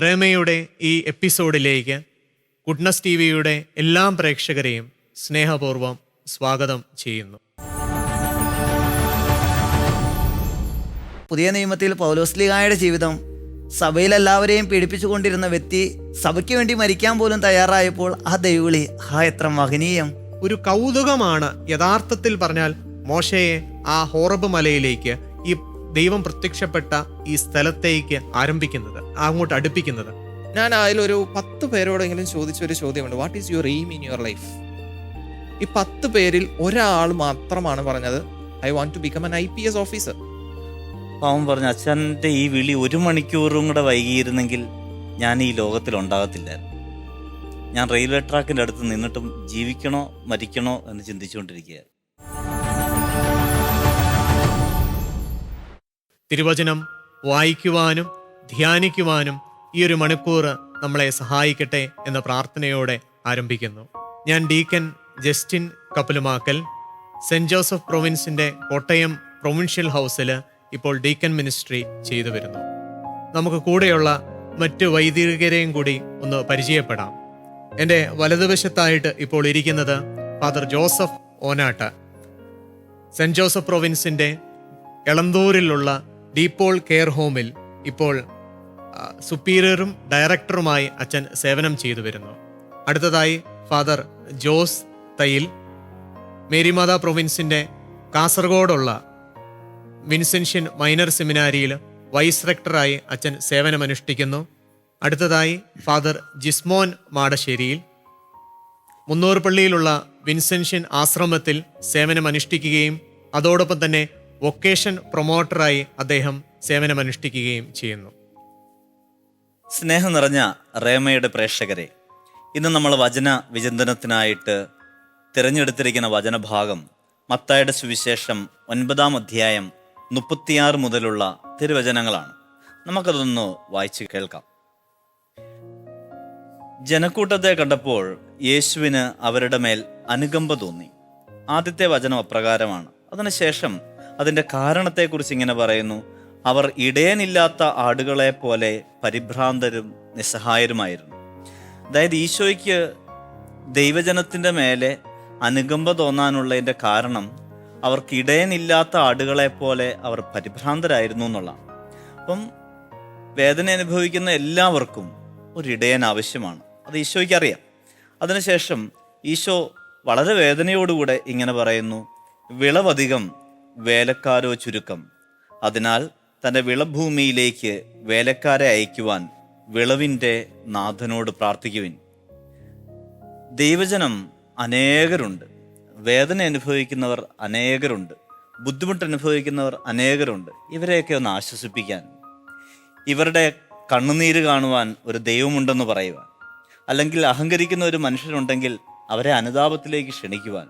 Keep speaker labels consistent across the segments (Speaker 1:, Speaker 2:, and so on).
Speaker 1: റേമയുടെ ഈ എപ്പിസോഡിലേക്ക് goodness T വിയുടെ എല്ലാ പ്രേക്ഷകരെയും സ്നേഹപൂർവ്വം സ്വാഗതം ചെയ്യുന്നു.
Speaker 2: പുതിയ നിയമത്തിൽ പൗലോസ്ലീഹായുടെ ജീവിതം, സഭയിലെല്ലാവരെയും പീഡിപ്പിച്ചുകൊണ്ടിരുന്ന വ്യക്തി സഭയ്ക്ക് വേണ്ടി മരിക്കാൻ പോലും തയ്യാറായപ്പോൾ ആ ദൈവവിളി എത്ര മഹനീയം!
Speaker 1: ഒരു കൗതുകമാണ് യഥാർത്ഥത്തിൽ പറഞ്ഞാൽ മോശയെ ആ ഹോറബ് മലയിലേക്ക്, ഈ ദൈവം പ്രത്യക്ഷപ്പെട്ട ഈ സ്ഥലത്തേക്ക് അങ്ങോട്ട് അടുപ്പിക്കുന്നത്.
Speaker 3: ഞാൻ അതിലൊരു 10 പേരോടെങ്കിലും ചോദിച്ചൊരു ചോദ്യമുണ്ട്, what is your aim in your life? ഈ 10 പേരിൽ ഒരാൾ മാത്രമാണ് പറഞ്ഞത്, I want to become an IPS officer.
Speaker 4: അവൻ പറഞ്ഞു, അച്ഛൻ്റെ ഈ വിളി 1 മണിക്കൂറും കൂടെ വൈകിയിരുന്നെങ്കിൽ ഞാൻ ഈ ലോകത്തിൽ ഉണ്ടാകത്തില്ലായിരുന്നു. ഞാൻ റെയിൽവേ ട്രാക്കിൻ്റെ അടുത്ത് നിന്നിട്ടും ജീവിക്കണോ മരിക്കണോ എന്ന് ചിന്തിച്ചുകൊണ്ടിരിക്കുകയാണ്.
Speaker 1: തിരുവചനം വായിക്കുവാനും ധ്യാനിക്കുവാനും ഈ 1 മണിക്കൂർ നമ്മളെ സഹായിക്കട്ടെ എന്ന പ്രാർത്ഥനയോടെ ആരംഭിക്കുന്നു. ഞാൻ deacon Justin കപ്പലുമാക്കൽ, cent Joseph പ്രൊവിൻസിൻ്റെ Kottayam provincial ഹൗസിൽ ഇപ്പോൾ ഡീക്കൻ മിനിസ്ട്രി ചെയ്തു വരുന്നു. നമുക്ക് കൂടെയുള്ള മറ്റ് വൈദികരെയും കൂടി ഒന്ന് പരിചയപ്പെടാം. എൻ്റെ വലതുവശത്തായിട്ട് ഇപ്പോൾ ഇരിക്കുന്നത് father Joseph Onattu, saint Joseph പ്രൊവിൻസിൻ്റെ എളന്തൂരിലുള്ള ഡീപോൾ കെയർ ഹോമിൽ ഇപ്പോൾ സുപ്പീരിയറും ഡയറക്ടറുമായി അച്ഛൻ സേവനം ചെയ്തു വരുന്നു. അടുത്തതായി ഫാദർ ജോസ് തയ്യിൽ, മേരിമാത പ്രൊവിൻസിൻ്റെ കാസർഗോഡുള്ള വിൻസെൻഷ്യൻ മൈനർ സെമിനാരിയിൽ വൈസ് റെക്ടറായി അച്ഛൻ സേവനമനുഷ്ഠിക്കുന്നു. അടുത്തതായി ഫാദർ ജിസ്മോൻ മാടശ്ശേരിയിൽ മുന്നൂർപ്പള്ളിയിലുള്ള വിൻസെൻഷ്യൻ ആശ്രമത്തിൽ സേവനമനുഷ്ഠിക്കുകയും അതോടൊപ്പം തന്നെ വൊക്കേഷൻ പ്രൊമോട്ടറായി അദ്ദേഹം സേവനമനുഷ്ഠിക്കുകയും ചെയ്യുന്നു.
Speaker 4: സ്നേഹം നിറഞ്ഞ റേമയുടെ പ്രേക്ഷകരെ, ഇന്ന് നമ്മൾ വചന വിചിന്തനത്തിനായിട്ട് തിരഞ്ഞെടുത്തിരിക്കുന്ന വചനഭാഗം മത്തായിയുടെ സുവിശേഷം 9-ാം അധ്യായം 36 മുതലുള്ള തിരുവചനങ്ങളാണ്. നമുക്കതൊന്ന് വായിച്ച് കേൾക്കാം. ജനക്കൂട്ടത്തെ കണ്ടപ്പോൾ യേശുവിന് അവരുടെ മേൽ അനുകമ്പ തോന്നി. ആദ്യത്തെ വചനം അപ്രകാരമാണ്. അതിനുശേഷം അതിൻ്റെ കാരണത്തെക്കുറിച്ച് ഇങ്ങനെ പറയുന്നു: അവർ ഇടയനില്ലാത്ത ആടുകളെ പോലെ പരിഭ്രാന്തരും നിസ്സഹായരുമായിരുന്നു. അതായത് ഈശോയ്ക്ക് ദൈവജനത്തിൻ്റെ മേലെ അനുകമ്പ തോന്നാനുള്ളതിൻ്റെ കാരണം അവർക്ക് ഇടയനില്ലാത്ത ആടുകളെ പോലെ അവർ പരിഭ്രാന്തരായിരുന്നു എന്നുള്ളതാണ്. അപ്പം വേദന അനുഭവിക്കുന്ന എല്ലാവർക്കും ഒരു ഇടയൻ ആവശ്യമാണ്. അത് ഈശോയ്ക്ക് അറിയാം. അതിനുശേഷം ഈശോ വളരെ വേദനയോടുകൂടെ ഇങ്ങനെ പറയുന്നു: വിളവധികം, വേലക്കാരോ ചുരുക്കം. അതിനാൽ തൻ്റെ വിളഭൂമിയിലേക്ക് വേലക്കാരെ അയക്കുവാൻ വിളവിൻ്റെ നാഥനോട് പ്രാർത്ഥിക്കുവിൻ. ദൈവജനം അനേകരുണ്ട്, വേദന അനുഭവിക്കുന്നവർ അനേകരുണ്ട്, ബുദ്ധിമുട്ട് അനുഭവിക്കുന്നവർ അനേകരുണ്ട്. ഇവരെയൊക്കെ ഒന്ന് ആശ്വസിപ്പിക്കാൻ, ഇവരുടെ കണ്ണുനീര് കാണുവാൻ ഒരു ദൈവമുണ്ടെന്ന് പറയുവാൻ, അല്ലെങ്കിൽ അഹങ്കരിക്കുന്ന ഒരു മനുഷ്യരുണ്ടെങ്കിൽ അവരെ അനുതാപത്തിലേക്ക് ക്ഷണിക്കുവാൻ,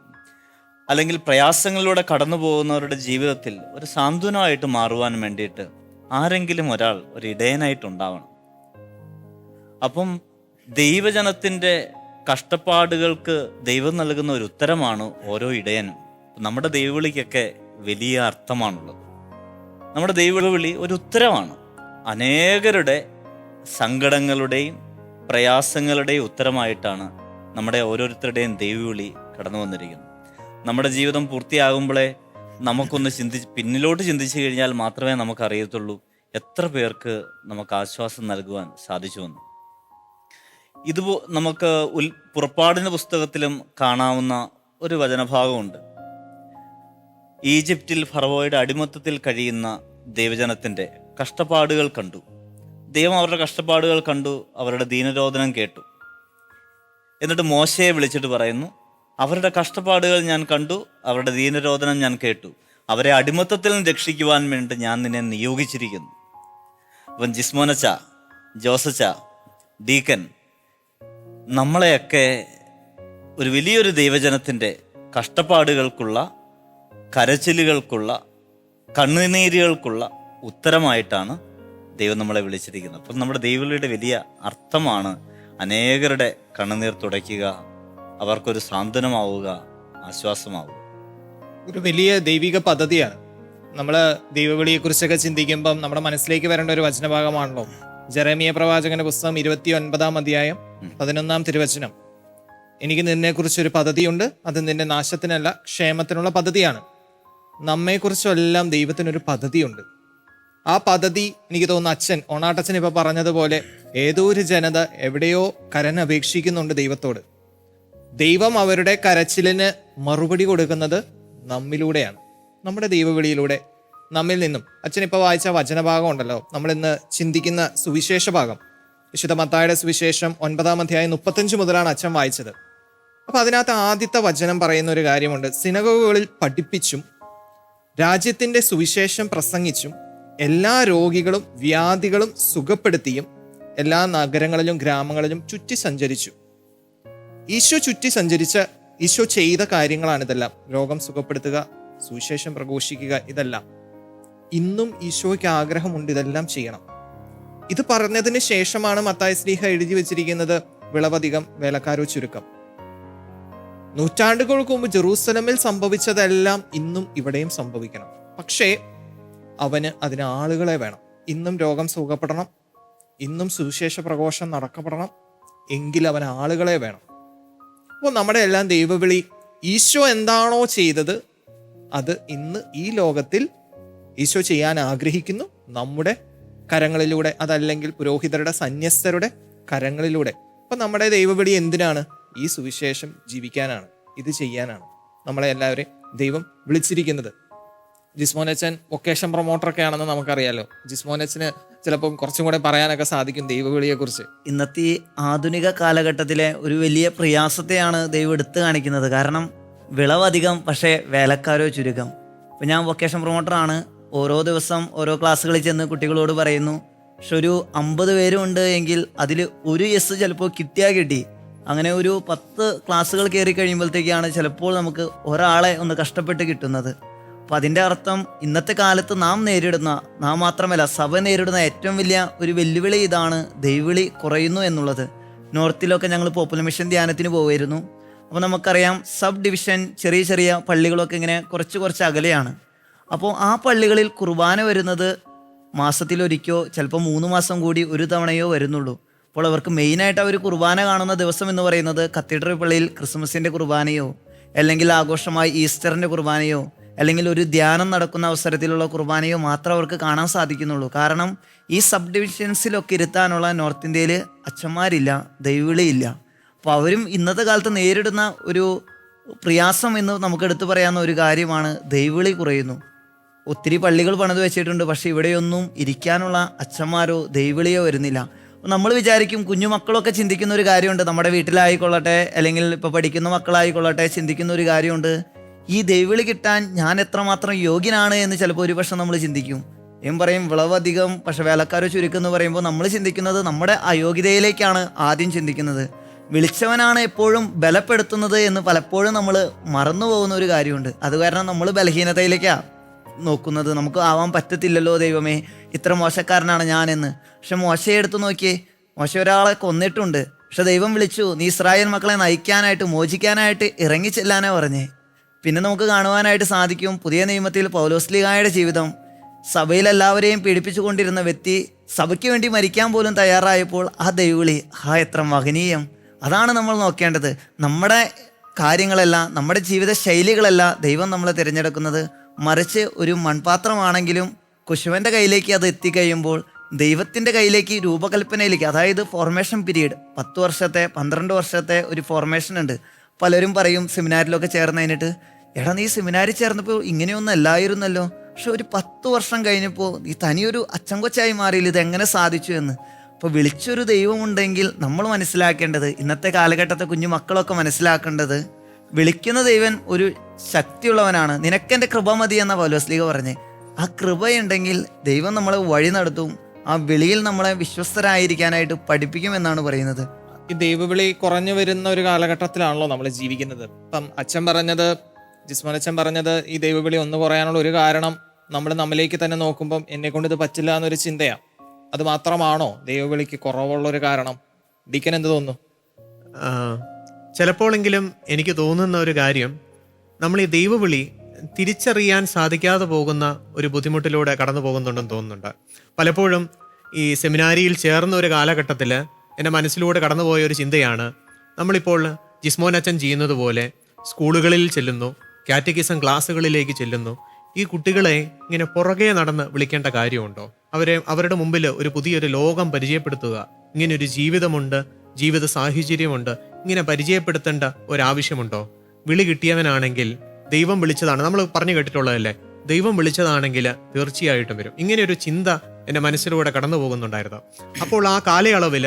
Speaker 4: അല്ലെങ്കിൽ പ്രയാസങ്ങളിലൂടെ കടന്നു പോകുന്നവരുടെ ജീവിതത്തിൽ ഒരു സാന്ത്വനമായിട്ട് മാറുവാൻ വേണ്ടിയിട്ട് ആരെങ്കിലും ഒരാൾ ഒരു ഇടയനായിട്ടുണ്ടാവണം. അപ്പം ദൈവജനത്തിൻ്റെ കഷ്ടപ്പാടുകൾക്ക് ദൈവം നൽകുന്ന ഒരു ഉത്തരമാണ് ഓരോ ഇടയനും. നമ്മുടെ ദൈവവിളിക്കൊക്കെ വലിയ അർത്ഥമാണുള്ളത്. നമ്മുടെ ദൈവവിളി ഒരു ഉത്തരമാണ്. അനേകരുടെ സങ്കടങ്ങളുടെയും പ്രയാസങ്ങളുടെയും ഉത്തരമായിട്ടാണ് നമ്മുടെ ഓരോരുത്തരുടെയും ദൈവവിളി കടന്നു വന്നിരിക്കുന്നത്. നമ്മുടെ ജീവിതം പൂർത്തിയാകുമ്പോഴേ നമുക്കൊന്ന് പിന്നിലോട്ട് ചിന്തിച്ചു കഴിഞ്ഞാൽ മാത്രമേ നമുക്കറിയത്തുള്ളൂ എത്ര പേർക്ക് നമുക്ക് ആശ്വാസം നൽകുവാൻ സാധിച്ചുവെന്ന്. ഇത് നമുക്ക് പുറപ്പാടിൻ്റെ പുസ്തകത്തിലും കാണാവുന്ന ഒരു വചനഭാഗമുണ്ട്. ഈജിപ്തിൽ ഫറവോയുടെ അടിമത്തത്തിൽ കഴിയുന്ന ദൈവജനത്തിൻ്റെ കഷ്ടപ്പാടുകൾ കണ്ടു. ദൈവം അവരുടെ കഷ്ടപ്പാടുകൾ കണ്ടു, അവരുടെ ദീനരോധനം കേട്ടു. എന്നിട്ട് മോശയെ വിളിച്ചിട്ട് പറയുന്നു: അവരുടെ കഷ്ടപ്പാടുകൾ ഞാൻ കണ്ടു, അവരുടെ ദീനരോധനം ഞാൻ കേട്ടു, അവരെ അടിമത്തത്തിൽ നിന്ന് രക്ഷിക്കുവാൻ വേണ്ടി ഞാൻ നിന്നെ നിയോഗിച്ചിരിക്കുന്നു. അപ്പം ജിസ്മോനച്ച, ജോസച്ച, ഡീക്കൻ, നമ്മളെയൊക്കെ ഒരു വലിയൊരു ദൈവജനത്തിൻ്റെ കഷ്ടപ്പാടുകൾക്കുള്ള, കരച്ചിലുകൾക്കുള്ള, കണ്ണുനീരുകൾക്കുള്ള ഉത്തരമായിട്ടാണ് ദൈവം നമ്മളെ വിളിച്ചിരിക്കുന്നത്. അപ്പം നമ്മുടെ ദൈവവിളിയുടെ വലിയ അർത്ഥമാണ് അനേകരുടെ കണ്ണുനീർ തുടയ്ക്കുക, അവർക്കൊരു സാന്ത്വനമാവുക, ആശ്വാസമാവുക.
Speaker 3: ഒരു വലിയ ദൈവിക പദ്ധതിയാണ്. നമ്മൾ ദൈവവിളിയെക്കുറിച്ചൊക്കെ ചിന്തിക്കുമ്പം നമ്മുടെ മനസ്സിലേക്ക് വരേണ്ട ഒരു വചനഭാഗമാണല്ലോ ജെറേമിയ പ്രവാചകന്റെ പുസ്തകം 29-ാം അധ്യായം 11-ാം തിരുവചനം. എനിക്ക് നിന്നെക്കുറിച്ചൊരു പദ്ധതിയുണ്ട്, അത് നിന്റെ നാശത്തിനല്ല ക്ഷേമത്തിനുള്ള പദ്ധതിയാണ്. നമ്മെക്കുറിച്ചെല്ലാം ദൈവത്തിനൊരു പദ്ധതിയുണ്ട്. ആ പദ്ധതി എനിക്ക് തോന്നുന്നു അച്ഛൻ ഓണാട്ടച്ഛൻ ഇപ്പൊ പറഞ്ഞതുപോലെ ഏതോ ഒരു ജനത എവിടെയോ കരനപേക്ഷിക്കുന്നുണ്ട് ദൈവത്തോട്. ദൈവം അവരുടെ കരച്ചിലിന് മറുപടി കൊടുക്കുന്നത് നമ്മിലൂടെയാണ്, നമ്മുടെ ദൈവവിളിയിലൂടെ. നമ്മിൽ നിന്നും അച്ഛൻ ഇപ്പോൾ വായിച്ച വചനഭാഗം ഉണ്ടല്ലോ, നമ്മൾ ഇന്ന് ചിന്തിക്കുന്ന സുവിശേഷ ഭാഗം, വിശുദ്ധ മത്തായിയുടെ സുവിശേഷം 9-ാം അധ്യായം 35 മുതലാണ് അച്ഛൻ വായിച്ചത്. അപ്പൊ അതിനകത്ത് ആദ്യത്തെ വചനം പറയുന്ന ഒരു കാര്യമുണ്ട്. സിനഗോഗുകളിൽ പഠിപ്പിച്ചും രാജ്യത്തിന്റെ സുവിശേഷം പ്രസംഗിച്ചും എല്ലാ രോഗികളും വ്യാധികളും സുഖപ്പെടുത്തിയും എല്ലാ നഗരങ്ങളിലും ഗ്രാമങ്ങളിലും ചുറ്റി സഞ്ചരിച്ചു. ഈശോ ചുറ്റി സഞ്ചരിച്ച ഈശോ ചെയ്ത കാര്യങ്ങളാണിതെല്ലാം. രോഗം സുഖപ്പെടുത്തുക, സുവിശേഷം പ്രഘോഷിക്കുക, ഇതെല്ലാം. ഇന്നും ഈശോയ്ക്ക് ആഗ്രഹമുണ്ട് ഇതെല്ലാം ചെയ്യണം. ഇത് പറഞ്ഞതിന് ശേഷമാണ് മത്തായി ശ്ലീഹ എഴുതി വെച്ചിരിക്കുന്നത് വിളവധികം വേലക്കാരോ ചുരുക്കം. നൂറ്റാണ്ടുകൾക്ക് മുമ്പ് ജെറൂസലമിൽ സംഭവിച്ചതെല്ലാം ഇന്നും ഇവിടെയും സംഭവിക്കണം. പക്ഷേ അവന് അതിന് ആളുകളെ വേണം. ഇന്നും രോഗം സുഖപ്പെടണം, ഇന്നും സുവിശേഷ പ്രഘോഷം നടക്കപ്പെടണം, എങ്കിൽ അവന് ആളുകളെ വേണം. അപ്പോൾ നമ്മുടെ എല്ലാം ദൈവവിളി ഈശോ എന്താണോ ചെയ്തത് അത് ഇന്ന് ഈ ലോകത്തിൽ ഈശോ ചെയ്യാൻ ആഗ്രഹിക്കുന്നു, നമ്മുടെ കരങ്ങളിലൂടെ, അതല്ലെങ്കിൽ പുരോഹിതരുടെ സന്യസ്തരുടെ കരങ്ങളിലൂടെ. അപ്പൊ നമ്മുടെ ദൈവവിളി എന്തിനാണ്? ഈ സുവിശേഷം ജീവിക്കാനാണ്, ഇത് ചെയ്യാനാണ് നമ്മളെ എല്ലാവരെയും ദൈവം വിളിച്ചിരിക്കുന്നത്. ജിസ്മോനച്ചൻ വൊക്കേഷൻ പ്രൊമോട്ടറൊക്കെ ആണെന്ന് നമുക്കറിയാലോ. ജിസ്മോനച്ചന് ചിലപ്പോൾ കുറച്ചും കൂടെ പറയാനൊക്കെ സാധിക്കും ദൈവവിളിയെ കുറിച്ച്.
Speaker 2: ഇന്നത്തെ ഈ ആധുനിക കാലഘട്ടത്തിലെ ഒരു വലിയ പ്രയാസത്തെയാണ് ദൈവം എടുത്തു കാണിക്കുന്നത്. കാരണം വിളവധികം പക്ഷേ വേലക്കാരോ ചുരുക്കം. ഇപ്പം ഞാൻ വൊക്കേഷൻ പ്രൊമോട്ടറാണ്. ഓരോ ദിവസം ഓരോ ക്ലാസ്സുകളിൽ ചെന്ന് കുട്ടികളോട് പറയുന്നു, പക്ഷെ ഒരു 50 പേരും ഉണ്ട് എങ്കിൽ അതിൽ ഒരു യെസ് ചിലപ്പോൾ കിട്ടിയാൽ കിട്ടി. അങ്ങനെ ഒരു 10 ക്ലാസ്സുകൾ കയറി കഴിയുമ്പോഴത്തേക്കാണ് ചിലപ്പോൾ നമുക്ക് ഒരാളെ ഒന്ന് കഷ്ടപ്പെട്ട് കിട്ടുന്നത്. അപ്പം അതിൻ്റെ അർത്ഥം ഇന്നത്തെ കാലത്ത് നാം മാത്രമല്ല സഭ നേരിടുന്ന ഏറ്റവും വലിയ ഒരു വെല്ലുവിളി ഇതാണ്, ദൈവവിളി കുറയുന്നു എന്നുള്ളത്. നോർത്തിലൊക്കെ ഞങ്ങൾ പോപ്പുലർ മിഷൻ ധ്യാനത്തിന് പോവുമായിരുന്നു. അപ്പോൾ നമുക്കറിയാം സബ് ഡിവിഷൻ ചെറിയ ചെറിയ പള്ളികളൊക്കെ ഇങ്ങനെ കുറച്ച് അകലെയാണ്. അപ്പോൾ ആ പള്ളികളിൽ കുർബാന വരുന്നത് മാസത്തിലൊരിക്കോ ചിലപ്പോൾ 3 മാസം കൂടി ഒരു തവണയോ വരുന്നുള്ളൂ. അപ്പോൾ അവർക്ക് മെയിനായിട്ട് അവർ കുർബാന കാണുന്ന ദിവസം എന്ന് പറയുന്നത് കത്തീഡ്രൽ പള്ളിയിൽ ക്രിസ്മസിൻ്റെ കുർബാനയോ അല്ലെങ്കിൽ ആഘോഷമായി ഈസ്റ്ററിൻ്റെ കുർബാനയോ അല്ലെങ്കിൽ ഒരു ധ്യാനം നടക്കുന്ന അവസരത്തിലുള്ള കുർബാനയോ മാത്രം അവർക്ക് കാണാൻ സാധിക്കുന്നുള്ളൂ. കാരണം ഈ സബ് ഡിവിഷൻസിലൊക്കെ ഇരുത്താനുള്ള നോർത്ത് ഇന്ത്യയിൽ അച്ഛന്മാരില്ല, ദൈവവിളിയില്ല. അപ്പോൾ അവരും ഇന്നത്തെ കാലത്ത് നേരിടുന്ന ഒരു പ്രയാസം എന്ന് നമുക്ക് എടുത്തു പറയാവുന്ന ഒരു കാര്യമാണ്, ദൈവവിളി കുറയുന്നു. ഒത്തിരി പള്ളികൾ പണിത് വെച്ചിട്ടുണ്ട്, പക്ഷെ ഇവിടെയൊന്നും ഇരിക്കാനുള്ള അച്ഛന്മാരോ ദൈവവിളിയോ വരുന്നില്ല. നമ്മൾ വിചാരിക്കും, കുഞ്ഞുമക്കളൊക്കെ ചിന്തിക്കുന്ന ഒരു കാര്യമുണ്ട്, നമ്മുടെ വീട്ടിലായിക്കൊള്ളട്ടെ അല്ലെങ്കിൽ ഇപ്പോൾ പഠിക്കുന്ന മക്കളായിക്കൊള്ളട്ടെ ചിന്തിക്കുന്ന ഒരു കാര്യമുണ്ട്, ഈ ദൈവവിളി കിട്ടാൻ ഞാൻ എത്രമാത്രം യോഗ്യനാണ് എന്ന് ചിലപ്പോൾ ഒരു പക്ഷം നമ്മൾ ചിന്തിക്കും. പറയും വിളവധികം പക്ഷെ വേലക്കാരോ ചുരുക്കം എന്ന് പറയുമ്പോൾ നമ്മൾ ചിന്തിക്കുന്നത് നമ്മുടെ അയോഗ്യതയിലേക്കാണ് ആദ്യം ചിന്തിക്കുന്നത്. വിളിച്ചവനാണ് എപ്പോഴും ബലപ്പെടുത്തുന്നത് എന്ന് പലപ്പോഴും നമ്മൾ മറന്നു പോകുന്ന ഒരു കാര്യമുണ്ട്. അത് കാരണം നമ്മൾ ബലഹീനതയിലേക്കാണ് നോക്കുന്നത്. നമുക്ക് ആവാൻ പറ്റത്തില്ലല്ലോ ദൈവമേ, ഇത്ര മോശക്കാരനാണ് ഞാനെന്ന്. പക്ഷെ മോശയെ എടുത്ത് നോക്കിയേ, മോശ ഒരാളെ കൊന്നിട്ടുണ്ട്, പക്ഷെ ദൈവം വിളിച്ചു, നീ ഇസ്രായേൽ മക്കളെ നയിക്കാനായിട്ട് മോചിക്കാനായിട്ട് ഇറങ്ങിച്ചെല്ലാനാണ് പറഞ്ഞേ. പിന്നെ നമുക്ക് കാണുവാനായിട്ട് സാധിക്കും പുതിയ നിയമത്തിൽ പൗലോസ്ലീഹായുടെ ജീവിതം. സഭയിലെല്ലാവരെയും പീഡിപ്പിച്ചു കൊണ്ടിരുന്ന വ്യക്തി സഭയ്ക്ക് വേണ്ടി മരിക്കാൻ പോലും തയ്യാറായപ്പോൾ ആ ദൈവവിളി എത്ര മഹനീയം. അതാണ് നമ്മൾ നോക്കേണ്ടത്. നമ്മുടെ കാര്യങ്ങളല്ല, നമ്മുടെ ജീവിത ശൈലികളല്ല ദൈവം നമ്മളെ തിരഞ്ഞെടുക്കുന്നത്. മറിച്ച് ഒരു മൺപാത്രമാണെങ്കിലും കുശവൻ്റെ കയ്യിലേക്ക് അത് എത്തിക്കഴിയുമ്പോൾ ദൈവത്തിൻ്റെ കയ്യിലേക്ക് രൂപകൽപ്പനയിലേക്ക്, അതായത് ഫോർമേഷൻ പീരീഡ് 10 വർഷത്തെ 12 വർഷത്തെ ഒരു ഫോർമേഷൻ ഉണ്ട്. പലരും പറയും സെമിനാരിലൊക്കെ ചേർന്ന് കഴിഞ്ഞിട്ട്, എടാ നീ സെമിനാരിൽ ചേർന്നപ്പോൾ ഇങ്ങനെയൊന്നും അല്ലായിരുന്നല്ലോ, പക്ഷെ ഒരു 10 വർഷം കഴിഞ്ഞപ്പോൾ നീ തനിയൊരു അച്ചൻകൊച്ചായി മാറിയില്ല, ഇതെങ്ങനെ സാധിച്ചു എന്ന്. അപ്പോൾ വിളിച്ചൊരു ദൈവമുണ്ടെങ്കിൽ നമ്മൾ മനസ്സിലാക്കേണ്ടത്, ഇന്നത്തെ കാലഘട്ടത്തെ കുഞ്ഞു മക്കളൊക്കെ മനസ്സിലാക്കേണ്ടത്, വിളിക്കുന്ന ദൈവൻ ഒരു ശക്തിയുള്ളവനാണ്. നിനക്കെൻ്റെ കൃപ മതി എന്ന പൗലോസ്ലീഹ പറഞ്ഞേ. ആ കൃപയുണ്ടെങ്കിൽ ദൈവം നമ്മളെ വഴി നടത്തും, ആ വിളിയിൽ നമ്മളെ വിശ്വസ്തരായിരിക്കാനായിട്ട് പഠിപ്പിക്കുമെന്നാണ് പറയുന്നത്.
Speaker 3: ഈ ദൈവവിളി കുറഞ്ഞു വരുന്ന ഒരു കാലഘട്ടത്തിലാണല്ലോ നമ്മൾ ജീവിക്കുന്നത്. ഇപ്പം ജിസ്മോനച്ചൻ പറഞ്ഞത് ഈ ദൈവവിളി ഒന്ന് കുറയാനുള്ള ഒരു കാരണം നമ്മൾ നമ്മിലേക്ക് തന്നെ നോക്കുമ്പം എന്നെ കൊണ്ട് ഇത് പറ്റില്ല എന്നൊരു ചിന്തയാണ്. അത് മാത്രമാണോ ദൈവവിളിക്ക് കുറവുള്ളൊരു കാരണം? ഡിക്കൻ എന്ത് തോന്നുന്നു?
Speaker 1: ചിലപ്പോഴെങ്കിലും എനിക്ക് തോന്നുന്ന ഒരു കാര്യം, നമ്മൾ ഈ ദൈവവിളി തിരിച്ചറിയാൻ സാധിക്കാതെ പോകുന്ന ഒരു ബുദ്ധിമുട്ടിലൂടെ കടന്നു പോകുന്നുണ്ടെന്ന് തോന്നുന്നുണ്ട്. പലപ്പോഴും ഈ സെമിനാരിയിൽ ചേർന്ന ഒരു കാലഘട്ടത്തിൽ എൻ്റെ മനസ്സിലൂടെ കടന്നുപോയ ഒരു ചിന്തയാണ്, നമ്മളിപ്പോൾ ജിസ്മോൻ അച്ഛൻ ചെയ്യുന്നത് പോലെ സ്കൂളുകളിൽ ചെല്ലുന്നു, കാറ്റഗിസം ക്ലാസ്സുകളിലേക്ക് ചെല്ലുന്നു. ഈ കുട്ടികളെ ഇങ്ങനെ പുറകെ നടന്ന് വിളിക്കേണ്ട കാര്യമുണ്ടോ? അവരുടെ മുമ്പിൽ ഒരു പുതിയൊരു ലോകം പരിചയപ്പെടുത്തുക, ഇങ്ങനൊരു ജീവിതമുണ്ട്, ജീവിത സാഹചര്യമുണ്ട്, ഇങ്ങനെ പരിചയപ്പെടുത്തേണ്ട ഒരാവശ്യമുണ്ടോ? വിളി കിട്ടിയവനാണെങ്കിൽ ദൈവം വിളിച്ചതാണ്, നമ്മൾ പറഞ്ഞു കേട്ടിട്ടുള്ളതല്ലേ, ദൈവം വിളിച്ചതാണെങ്കിൽ തീർച്ചയായിട്ടും വരും. ഇങ്ങനെയൊരു ചിന്ത എൻ്റെ മനസ്സിലൂടെ കടന്നു പോകുന്നുണ്ടായിരുന്നു. അപ്പോൾ ആ കാലയളവിൽ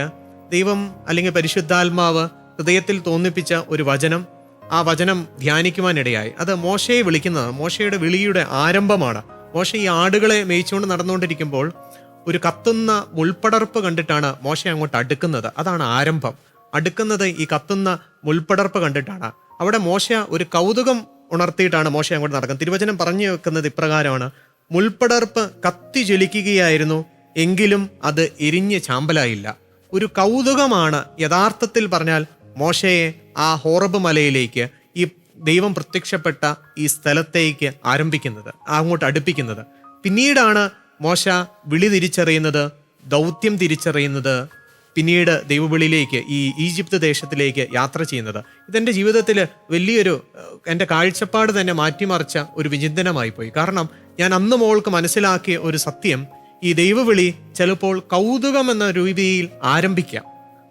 Speaker 1: ദൈവം അല്ലെങ്കിൽ പരിശുദ്ധാത്മാവ് ഹൃദയത്തിൽ തോന്നിപ്പിച്ച ഒരു വചനം, ആ വചനം ധ്യാനിക്കുവാനിടയായി. അത് മോശയെ വിളിക്കുന്നത്, മോശയുടെ വിളിയുടെ ആരംഭമാണ്. മോശ ഈ ആടുകളെ മേയിച്ചുകൊണ്ട് നടന്നുകൊണ്ടിരിക്കുമ്പോൾ ഒരു കത്തുന്ന മുൾപ്പടർപ്പ് കണ്ടിട്ടാണ് മോശ അങ്ങോട്ട് അടുക്കുന്നത്. അതാണ് ആരംഭം. അടുക്കുന്നത് ഈ കത്തുന്ന മുൾപ്പടർപ്പ് കണ്ടിട്ടാണ്. അവിടെ മോശ ഒരു കൗതുകം ഉണർത്തിയിട്ടാണ് മോശ അങ്ങോട്ട് നടക്കുന്നത്. തിരുവചനം പറഞ്ഞു വെക്കുന്നത് ഇപ്രകാരമാണ്: മുൾപ്പടർപ്പ് കത്തി ജ്വലിക്കുകയായിരുന്നു, എങ്കിലും അത് എരിഞ്ഞ് ചാമ്പലായില്ല. ഒരു കൗതുകമാണ് യഥാർത്ഥത്തിൽ പറഞ്ഞാൽ മോശയെ ആ ഹോറബ് മലയിലേക്ക്, ഈ ദൈവം പ്രത്യക്ഷപ്പെട്ട ഈ സ്ഥലത്തേക്ക് അങ്ങോട്ട് അടുപ്പിക്കുന്നത്. പിന്നീടാണ് മോശ വിളി തിരിച്ചറിയുന്നത്, ദൗത്യം തിരിച്ചറിയുന്നത്, പിന്നീട് ദൈവവിളിയിലേക്ക്, ഈ ഈജിപ്ത് ദേശത്തിലേക്ക് യാത്ര ചെയ്യുന്നത്. ഇതെൻ്റെ ജീവിതത്തിൽ വലിയൊരു, എൻ്റെ കാഴ്ചപ്പാട് തന്നെ മാറ്റിമറിച്ച ഒരു വിചിന്തനമായി പോയി. കാരണം ഞാൻ അന്ന് മോൾക്ക് മനസ്സിലാക്കിയ ഒരു സത്യം, ഈ ദൈവവിളി ചിലപ്പോൾ കൗതുകം എന്ന രീതിയിൽ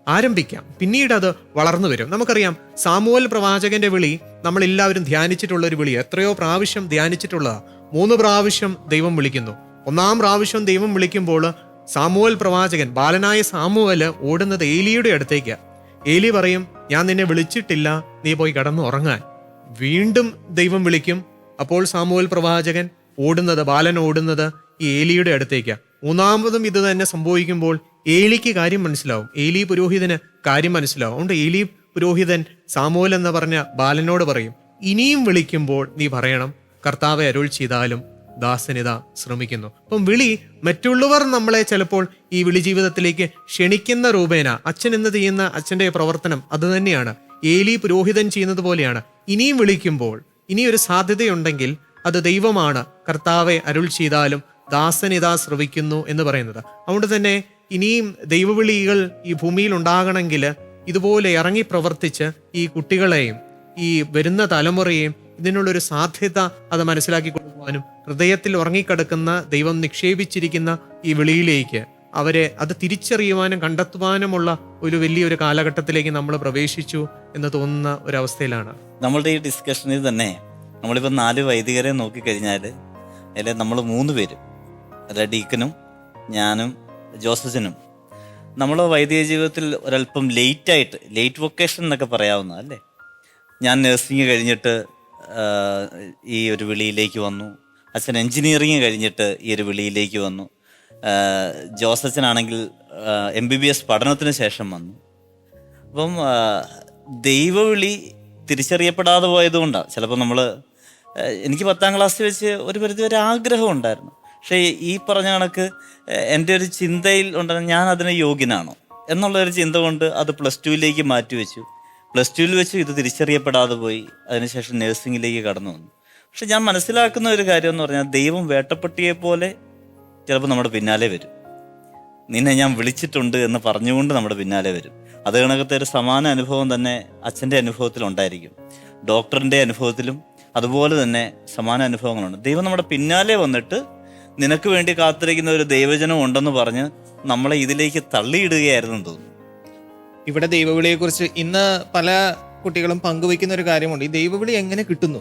Speaker 1: ആരംഭിക്കാം, പിന്നീട് അത് വളർന്നു വരും. നമുക്കറിയാം, സാമുവേൽ പ്രവാചകന്റെ വിളി നമ്മളെല്ലാവരും ധ്യാനിച്ചിട്ടുള്ള ഒരു വിളി, എത്രയോ പ്രാവശ്യം ധ്യാനിച്ചിട്ടുള്ളതാ. 3 പ്രാവശ്യം ദൈവം വിളിക്കുന്നു. 1-ാം പ്രാവശ്യം ദൈവം വിളിക്കുമ്പോൾ സാമുവേൽ പ്രവാചകൻ, ബാലനായ സാമുവേൽ ഓടുന്നത് ഏലിയുടെ അടുത്തേക്ക്. ഏലി പറയും, ഞാൻ നിന്നെ വിളിച്ചിട്ടില്ല, നീ പോയി കിടന്ന് ഉറങ്ങാൻ. വീണ്ടും ദൈവം വിളിക്കും. അപ്പോൾ സാമുവേൽ പ്രവാചകൻ ബാലൻ ഓടുന്നത് ഈ ഏലിയുടെ അടുത്തേക്ക്. 3-ാമതും ഇത് തന്നെ സംഭവിക്കുമ്പോൾ ഏലിക്ക് കാര്യം മനസ്സിലാവും, ഏലി പുരോഹിതന് കാര്യം മനസ്സിലാവും. അതുകൊണ്ട് ഏലി പുരോഹിതൻ സാമുവേൽ എന്ന് പറഞ്ഞ ബാലനോട് പറയും, ഇനിയും വിളിക്കുമ്പോൾ നീ പറയണം, കർത്താവെ അരുൾ ചെയ്താലും ദാസനിത ശ്രമിക്കുന്നു. അപ്പം വിളി, മറ്റുള്ളവർ നമ്മളെ ചിലപ്പോൾ ഈ വിളി ജീവിതത്തിലേക്ക് ക്ഷണിക്കുന്ന രൂപേണ അച്ഛൻ എന്ന് ചെയ്യുന്ന അച്ഛൻ്റെ പ്രവർത്തനം അത് തന്നെയാണ്. ഏലി പുരോഹിതൻ ചെയ്യുന്നത് പോലെയാണ്. ഇനിയും വിളിക്കുമ്പോൾ, ഇനിയൊരു സാധ്യതയുണ്ടെങ്കിൽ അത് ദൈവമാണ്, കർത്താവെ അരുൾ ചെയ്താലും ദാസനിത ശ്രവിക്കുന്നു എന്ന് പറയുന്നത്. അതുകൊണ്ട് തന്നെ ഇനിയും ദൈവവിളികൾ ഈ ഭൂമിയിൽ ഉണ്ടാകണമെങ്കിൽ ഇതുപോലെ ഇറങ്ങി പ്രവർത്തിച്ച് ഈ കുട്ടികളെയും ഈ വരുന്ന തലമുറയെയും ഇതിനുള്ളൊരു സാധ്യത അത് മനസ്സിലാക്കി കൊടുക്കുവാനും, ഹൃദയത്തിൽ ഉറങ്ങിക്കിടക്കുന്ന ദൈവം നിക്ഷേപിച്ചിരിക്കുന്ന ഈ വിളിയിലേക്ക് അവരെ അത് തിരിച്ചറിയുവാനും കണ്ടെത്തുവാനുമുള്ള ഒരു വലിയൊരു കാലഘട്ടത്തിലേക്ക് നമ്മൾ പ്രവേശിച്ചു എന്ന് തോന്നുന്ന ഒരവസ്ഥയിലാണ്.
Speaker 4: നമ്മളുടെ ഈ ഡിസ്കഷനിൽ തന്നെ നമ്മളിപ്പോൾ 4 വൈദികരെ നോക്കിക്കഴിഞ്ഞാൽ അതിൽ നമ്മൾ 3 പേരും, അതായത് ഡീക്കനും ഞാനും ജോസഫിനും, നമ്മൾ വൈദിക ജീവിതത്തിൽ ഒരല്പം ലേറ്റ് വൊക്കേഷൻ എന്നൊക്കെ പറയാവുന്ന അല്ലേ. ഞാൻ നഴ്സിംഗ് കഴിഞ്ഞിട്ട് ഈ ഒരു വിളിയിലേക്ക് വന്നു. അച്ഛൻ എൻജിനീയറിങ് കഴിഞ്ഞിട്ട് ഈ ഒരു വിളിയിലേക്ക് വന്നു. ജോസഫിനാണെങ്കിൽ MBBS പഠനത്തിന് ശേഷം വന്നു. അപ്പം ദൈവവിളി തിരിച്ചറിയപ്പെടാതെ പോയതുകൊണ്ടാണ് ചിലപ്പോൾ എനിക്ക് 10-ാം ക്ലാസ്സിൽ വെച്ച് ഒരു പരിധിവരെ ആഗ്രഹം ഉണ്ടായിരുന്നു. പക്ഷേ ഈ പറഞ്ഞ കണക്ക് എൻ്റെ ഒരു ചിന്തയിൽ ഉണ്ടായിരുന്നു, ഞാൻ അതിന് യോഗ്യനാണോ എന്നുള്ളൊരു ചിന്ത കൊണ്ട് അത് +2ലേക്ക് മാറ്റിവെച്ചു. +2ൽ വെച്ച് ഇത് തിരിച്ചറിയപ്പെടാതെ പോയി. അതിനുശേഷം നഴ്സിംഗിലേക്ക് കടന്നു വന്നു. പക്ഷെ ഞാൻ മനസ്സിലാക്കുന്ന ഒരു കാര്യം എന്ന് പറഞ്ഞാൽ, ദൈവം വേട്ടപ്പട്ടിയെ പോലെ ചിലപ്പോൾ നമ്മുടെ പിന്നാലെ വരും. നിന്നെ ഞാൻ വിളിച്ചിട്ടുണ്ട് എന്ന് പറഞ്ഞുകൊണ്ട് നമ്മുടെ പിന്നാലെ വരും. അത് കണക്കത്തെ ഒരു സമാന അനുഭവം തന്നെ അച്ഛൻ്റെ അനുഭവത്തിലുണ്ടായിരിക്കും. ഡോക്ടറിൻ്റെ അനുഭവത്തിലും അതുപോലെ തന്നെ സമാന അനുഭവങ്ങളുണ്ട്. ദൈവം നമ്മുടെ പിന്നാലെ വന്നിട്ട് നിനക്ക് വേണ്ടി കാത്തിരിക്കുന്ന ഒരു ദൈവജനം ഉണ്ടെന്ന് പറഞ്ഞ് നമ്മളെ ഇതിലേക്ക് തള്ളിയിടുകയായിരുന്നു തോന്നുന്നു.
Speaker 3: ഇവിടെ ദൈവവിളിയെക്കുറിച്ച് ഇന്ന് പല കുട്ടികളും പങ്കുവയ്ക്കുന്ന ഒരു കാര്യമുണ്ട്. ഈ ദൈവവിളി എങ്ങനെ കിട്ടുന്നു,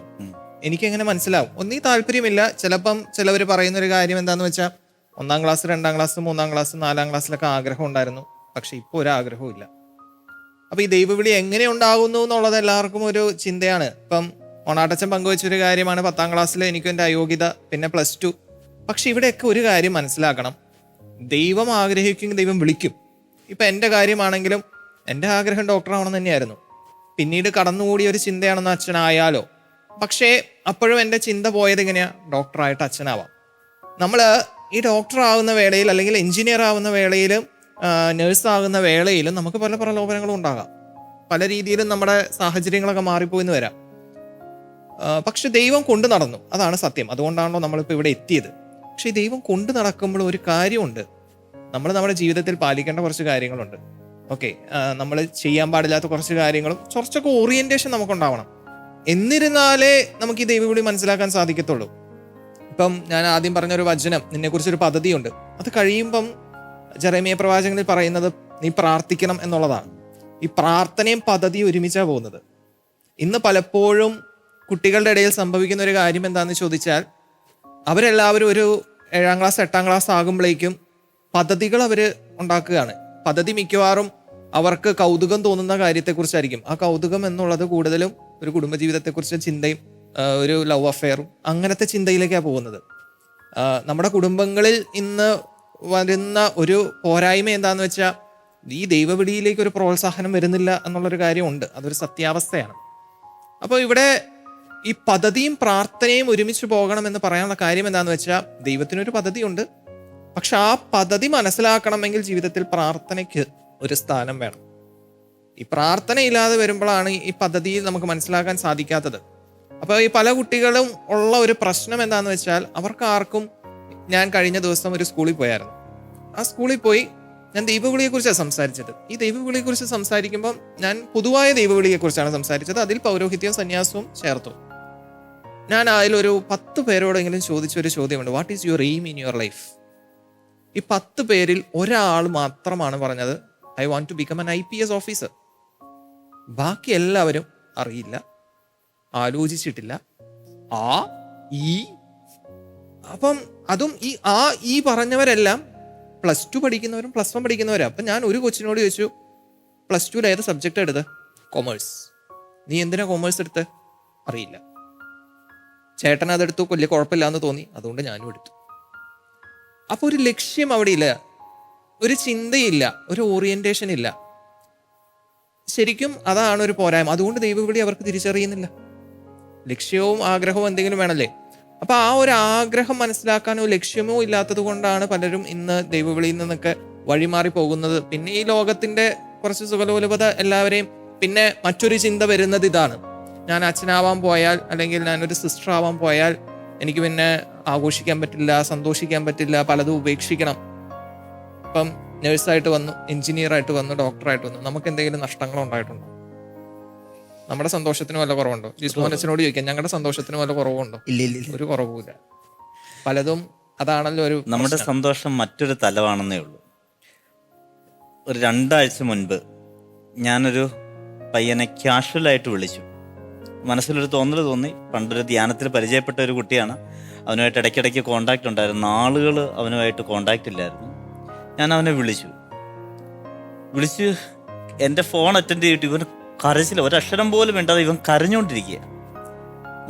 Speaker 3: എനിക്കെങ്ങനെ മനസ്സിലാവും? ഒന്നീ താല്പര്യമില്ല. ചിലപ്പം ചിലവർ പറയുന്ന ഒരു കാര്യം എന്താണെന്ന് വെച്ചാൽ, 1-ാം ക്ലാസ് 2-ാം ക്ലാസ് 3-ാം ക്ലാസ് 4-ാം ക്ലാസ്സിലൊക്കെ ആഗ്രഹം ഉണ്ടായിരുന്നു, പക്ഷെ ഇപ്പോൾ ഒരു ആഗ്രഹവും ഇല്ല. അപ്പൊ ഈ ദൈവവിളി എങ്ങനെ ഉണ്ടാകുന്നു എന്നുള്ളത് എല്ലാവർക്കും ഒരു ചിന്തയാണ്. ഇപ്പം ഓണാട്ടച്ചൻ പങ്കുവച്ചൊരു കാര്യമാണ്, 10-ാം ക്ലാസ്സിൽ എനിക്കും എൻ്റെ അയോഗ്യത, പിന്നെ +2. പക്ഷെ ഇവിടെയൊക്കെ ഒരു കാര്യം മനസ്സിലാക്കണം, ദൈവം ആഗ്രഹിക്കും, ദൈവം വിളിക്കും. ഇപ്പം എൻ്റെ കാര്യമാണെങ്കിലും എൻ്റെ ആഗ്രഹം ഡോക്ടറാവണം തന്നെയായിരുന്നു. പിന്നീട് കടന്നുകൂടിയ ഒരു ചിന്തയാണെന്ന് അച്ഛനായാലോ. പക്ഷേ അപ്പോഴും എൻ്റെ ചിന്ത പോയത് എങ്ങനെയാണ്, ഡോക്ടറായിട്ട് അച്ഛനാവാം. നമ്മൾ ഈ ഡോക്ടർ ആകുന്ന വേളയിൽ, അല്ലെങ്കിൽ എഞ്ചിനീയർ ആവുന്ന വേളയിലും നേഴ്സ് ആകുന്ന വേളയിലും നമുക്ക് പല പ്രലോഭനങ്ങളും ഉണ്ടാകാം. പല രീതിയിലും നമ്മുടെ സാഹചര്യങ്ങളൊക്കെ മാറിപ്പോയിന്ന് വരാം. പക്ഷെ ദൈവം കൊണ്ടു നടന്നു, അതാണ് സത്യം. അതുകൊണ്ടാണല്ലോ നമ്മളിപ്പോൾ ഇവിടെ എത്തിയത്. പക്ഷെ ദൈവം കൊണ്ടു നടക്കുമ്പോൾ ഒരു കാര്യമുണ്ട്, നമ്മൾ നമ്മുടെ ജീവിതത്തിൽ പാലിക്കേണ്ട കുറച്ച് കാര്യങ്ങളുണ്ട്. ഓക്കെ, നമ്മൾ ചെയ്യാൻ പാടില്ലാത്ത കുറച്ച് കാര്യങ്ങളും കുറച്ചൊക്കെ ഓറിയന്റേഷൻ നമുക്കുണ്ടാവണം. എന്നിരുന്നാലേ നമുക്ക് ഈ ദൈവവിളി മനസ്സിലാക്കാൻ സാധിക്കത്തുള്ളൂ. ഇപ്പം ഞാൻ ആദ്യം പറഞ്ഞൊരു വചനം, നിന്നെക്കുറിച്ചൊരു പദ്ധതിയുണ്ട്, അത് കഴിയുമ്പം ജെറമ്യാ പ്രവാചകനിൽ പറയുന്നത് നീ പ്രാർത്ഥിക്കണം എന്നുള്ളതാണ്. ഈ പ്രാർത്ഥനയും പദ്ധതിയും ഒരുമിച്ചാണ് പോകുന്നത്. ഇന്ന് പലപ്പോഴും കുട്ടികളുടെ ഇടയിൽ സംഭവിക്കുന്ന ഒരു കാര്യം എന്താണെന്ന് ചോദിച്ചാൽ, അവരെല്ലാവരും ഒരു 7ാം ക്ലാസ് 8ാം ക്ലാസ് ആകുമ്പോഴേക്കും പദ്ധതികൾ അവർ ഉണ്ടാക്കുകയാണ്. പദ്ധതി മിക്കവാറും അവർക്ക് കൗതുകം തോന്നുന്ന കാര്യത്തെക്കുറിച്ചായിരിക്കും. ആ കൗതുകം എന്നുള്ളത് കൂടുതലും ഒരു കുടുംബജീവിതത്തെക്കുറിച്ച് ചിന്തയും ഒരു ലവ് അഫെയറും അങ്ങനത്തെ ചിന്തയിലേക്കാണ് പോകുന്നത്. നമ്മുടെ കുടുംബങ്ങളിൽ ഇന്ന് വരുന്ന ഒരു പോരായ്മ എന്താണെന്ന് വെച്ചാൽ, ഈ ദൈവവിളിയിലേക്ക് ഒരു പ്രോത്സാഹനം വരുന്നില്ല എന്നുള്ളൊരു കാര്യമുണ്ട്. അതൊരു സത്യാവസ്ഥയാണ്. അപ്പോൾ ഇവിടെ ഈ പദ്ധതിയും പ്രാർത്ഥനയും ഒരുമിച്ച് പോകണമെന്ന് പറയാനുള്ള കാര്യം എന്താണെന്ന് വെച്ചാൽ, ദൈവത്തിനൊരു പദ്ധതിയുണ്ട്, പക്ഷെ ആ പദ്ധതി മനസ്സിലാക്കണമെങ്കിൽ ജീവിതത്തിൽ പ്രാർത്ഥനയ്ക്ക് ഒരു സ്ഥാനം വേണം. ഈ പ്രാർത്ഥനയില്ലാതെ വരുമ്പോഴാണ് ഈ പദ്ധതി നമുക്ക് മനസ്സിലാക്കാൻ സാധിക്കാത്തത്. അപ്പോൾ ഈ പല കുട്ടികളും ഉള്ള ഒരു പ്രശ്നം എന്താണെന്ന് വെച്ചാൽ, അവർക്ക് ആർക്കും, ഞാൻ കഴിഞ്ഞ ദിവസം ഒരു സ്കൂളിൽ പോയായിരുന്നു. ആ സ്കൂളിൽ പോയി ഞാൻ ദൈവവിളിയെക്കുറിച്ചാണ് സംസാരിച്ചത്. ഈ ദൈവവിളിയെക്കുറിച്ച് സംസാരിക്കുമ്പോൾ ഞാൻ പൊതുവായ ദൈവവിളിയെക്കുറിച്ചാണ് സംസാരിച്ചത്. അതിൽ പൗരോഹിത്യവും സന്യാസവും ചേർത്തു. ഞാൻ അതിലൊരു 10 പേരോടെങ്കിലും ചോദിച്ചൊരു ചോദ്യമുണ്ട്, what is your aim in your life? ഈ 10 പേരിൽ ഒരാൾ മാത്രമാണ് പറഞ്ഞത്, I want to become an IPS officer. ബാക്കി എല്ലാവരും അറിയില്ല, ആലോചിച്ചിട്ടില്ല, അപ്പം അതും ഈ പറഞ്ഞവരെല്ലാം +2 പഠിക്കുന്നവരും +1 പഠിക്കുന്നവരാ. അപ്പം ഞാൻ ഒരു കൊച്ചിനോട് ചോദിച്ചു, +2 ഏത് സബ്ജക്റ്റ് എടുത്ത്? കൊമേഴ്സ്. നീ എന്തിനാ കൊമേഴ്സ് എടുത്ത്? അറിയില്ല. ചേട്ടൻ അതെടുത്തു, വലിയ കുഴപ്പമില്ല എന്ന് തോന്നി, അതുകൊണ്ട് ഞാനും എടുത്തു. അപ്പൊ ഒരു ലക്ഷ്യം അവിടെ ഇല്ല, ഒരു ചിന്തയില്ല, ഒരു ഓറിയന്റേഷൻ ഇല്ല. ശരിക്കും അതാണ് ഒരു പോരായ്മ. അതുകൊണ്ട് ദൈവവിളി അവർക്ക് തിരിച്ചറിയുന്നില്ല. ലക്ഷ്യവും ആഗ്രഹവും എന്തെങ്കിലും വേണമല്ലേ? അപ്പൊ ആ ഒരു ആഗ്രഹം മനസ്സിലാക്കാനോ ലക്ഷ്യമോ ഇല്ലാത്തത് കൊണ്ടാണ് പലരും ഇന്ന് ദൈവവിളിയിൽ നിന്നൊക്കെ വഴിമാറി പോകുന്നത്. പിന്നെ ഈ ലോകത്തിന്റെ കുറച്ച് സുഖലോലുപത എല്ലാവരെയും, പിന്നെ മറ്റൊരു ചിന്ത വരുന്നത് ഇതാണ്, ഞാൻ അച്ഛനാവാൻ പോയാൽ അല്ലെങ്കിൽ ഞാനൊരു സിസ്റ്റർ ആവാൻ പോയാൽ എനിക്ക് പിന്നെ ആഘോഷിക്കാൻ പറ്റില്ല, സന്തോഷിക്കാൻ പറ്റില്ല, പലതും ഉപേക്ഷിക്കണം. ഇപ്പം നേഴ്സായിട്ട് വന്നു, എഞ്ചിനീയറായിട്ട് വന്നു, ഡോക്ടറായിട്ട് വന്നു, നമുക്ക് എന്തെങ്കിലും നഷ്ടങ്ങൾ ഉണ്ടായിട്ടുണ്ടോ? നമ്മുടെ സന്തോഷത്തിന് വല്ല കുറവുണ്ടോ? ജിസ്മോനച്ചനോട് ചോദിക്കാം, ഞങ്ങളുടെ സന്തോഷത്തിന് വല്ല കുറവുണ്ടോ?
Speaker 2: ഇല്ല.
Speaker 3: ഒരു കുറവുമില്ല. പലതും അതാണല്ലോ ഒരു
Speaker 4: നമ്മുടെ സന്തോഷം മറ്റൊരു തലമാണെന്നേ ഉള്ളൂ. ഒരു 2 ആഴ്ച മുൻപ് ഞാനൊരു പയ്യനെ ക്യാഷ്വലായിട്ട് വിളിച്ചു. മനസ്സിലൊരു തോന്നൽ തോന്നി. പണ്ടൊരു ധ്യാനത്തിൽ പരിചയപ്പെട്ട ഒരു കുട്ടിയാണ്. അവനുമായിട്ട് ഇടയ്ക്കിടയ്ക്ക് കോണ്ടാക്ട് ഉണ്ടായിരുന്നു. നാളുകൾ അവനുമായിട്ട് കോണ്ടാക്ട് ഇല്ലായിരുന്നു. ഞാൻ അവനെ വിളിച്ചു. എൻ്റെ ഫോൺ അറ്റൻഡ് ചെയ്തിട്ട് ഇവൻ കരച്ചില്ല, ഒരക്ഷരം പോലും വേണ്ടാതെ ഇവൻ കരഞ്ഞുകൊണ്ടിരിക്കുക.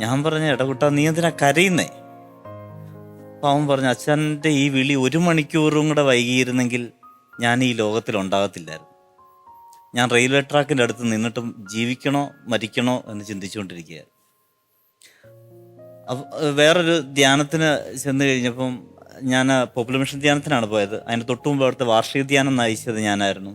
Speaker 4: ഞാൻ പറഞ്ഞ, എടകുട്ടാ നീ എന്തിനാ കരയുന്നേ? അപ്പം അവൻ പറഞ്ഞു, അച്ഛൻ്റെ ഈ വിളി 1 മണിക്കൂറും കൂടെ വൈകിയിരുന്നെങ്കിൽ ഞാൻ ഈ ലോകത്തിൽ ഉണ്ടാകത്തില്ലായിരുന്നു. ഞാൻ റെയിൽവേ ട്രാക്കിൻ്റെ അടുത്ത് നിന്നിട്ടും ജീവിക്കണോ മരിക്കണോ എന്ന് ചിന്തിച്ചുകൊണ്ടിരിക്കുകയായിരുന്നു. വേറൊരു ധ്യാനത്തിന് ചെന്ന് കഴിഞ്ഞപ്പം, ഞാൻ പോപ്പുലർ മിഷൻ ധ്യാനത്തിനാണ് പോയത്. അതിന് തൊട്ട് മുമ്പ് അവിടുത്തെ വാർഷിക ധ്യാനം നയിച്ചത് ഞാനായിരുന്നു.